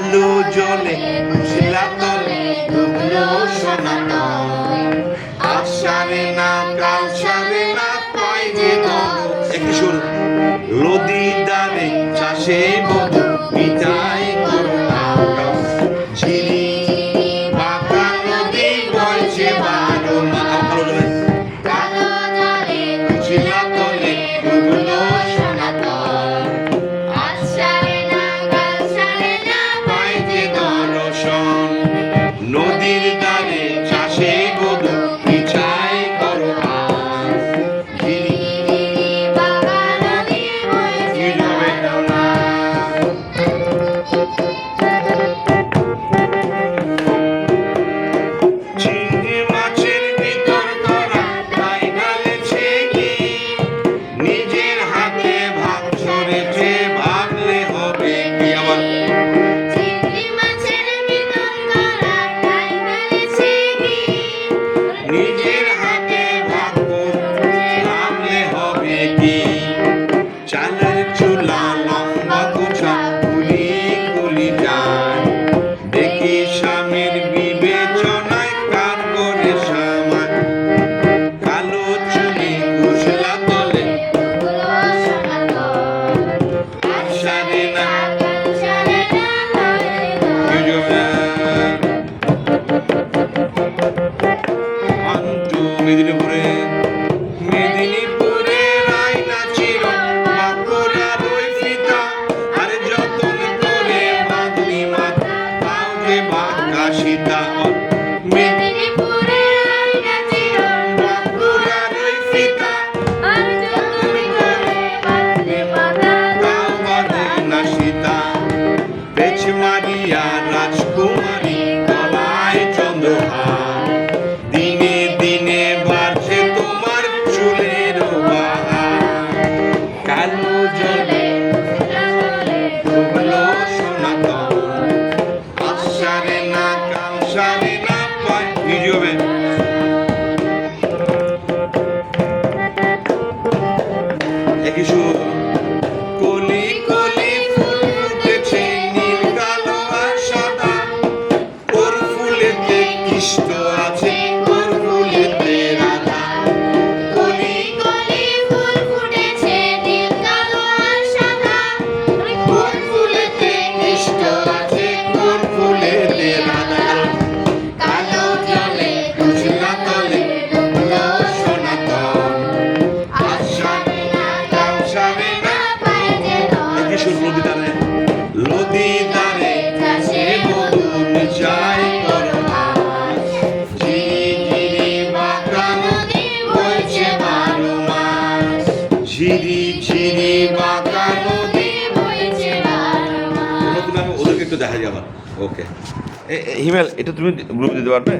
কালো জলে কুশিলা তলে ডুবলো সনাতন। আজ সারে না কাল সারে না পাই যে দল। একটু সুর। নদী দ্বারে চাষে বধূ পিতাই করুণা। ঝিরি বাঁকা নদী বইছে বারো মাস। কালো জলে কুশিলা তলে ডুবলো সনাতন। আজ সারে না কাল সারে না পাই যে দর্শন। নদীর দ্বারে চাষে বধূ পিছাই করো আজ। ঝিরি বাঁকা নদী বইছে বারো মাস। চিংড়ি মাছের ভিতর ধরা তাই ঢালেছে কি? নিজের হাতে ভাগ সরেছে, ভাগলে হবে কি? আমার চিংড়ি মাছের ভিতর ধরা তাই ঢালেছে কি? নিজের হাতে ভাগ ভাগলে হবে কি? চালের চুলা লম্বা গোছা কুলি কুলি যায়। দেখি স্বামীর বিবেচনায় কার করে সামান। কালো চুলি কুশলা তলে ডুবলো সনাতন। আজ সারে না কাল সারে না পাই যে দর্শন। আন্টু মেদিনীপুরে মেদিনীপুরে রায়না ছিল বাঁকুড়ার ওই ফিতা। আরে যতন করে বাঁধনি মাথা তাও যে বাঁকা সীতা। মেদিনীপুরে আইনা ছিল বাঁকুড়ার ওই ফিতা আর যতন করে বাঁধলে বাঁধা তাও বাঁধে না সীতা। পেছ মারিয়া রাজকুমারী গলায় চন্দ্রহার। দিনে দিনে বাড়ছে তোমার চুলের বাহার। কালো জলে ডুবলো সনাতন। আজ সারে না কাল সারে না পাই। ভিডিও বে একই সুর। কলি কলি ফুল ফুটেছে নীল কালো আর সাদা। ওর ফুলেতে কৃষ্ণ আছে, ওর ফুলেতে রাধা। কলি কলি ফুল ফুটেছে নীল কালো আর সাদা। ওর ফুলেতে কৃষ্ণ আছে, ওর ফুলেতে রাধা। কালো জলে কুশলা তলে ডুবলো সনাতন। আজ সারে না কাল সারে না পাই যে একই সুর। নদী দ্বারে নদী দ্বারে চাষে বধূ নিচাই করো আজ। ঝিরি ঝিরি বাঁকা নদী বইছে বারো মাস। ঝিরি ঝিরি বাঁকা নদী বইছে বারো মাস। নতুন আমি ওদেরকে একটু দেখা যাবে। ওকে হিমেল, এটা তুমি গ্রুপে দিতে পারবে?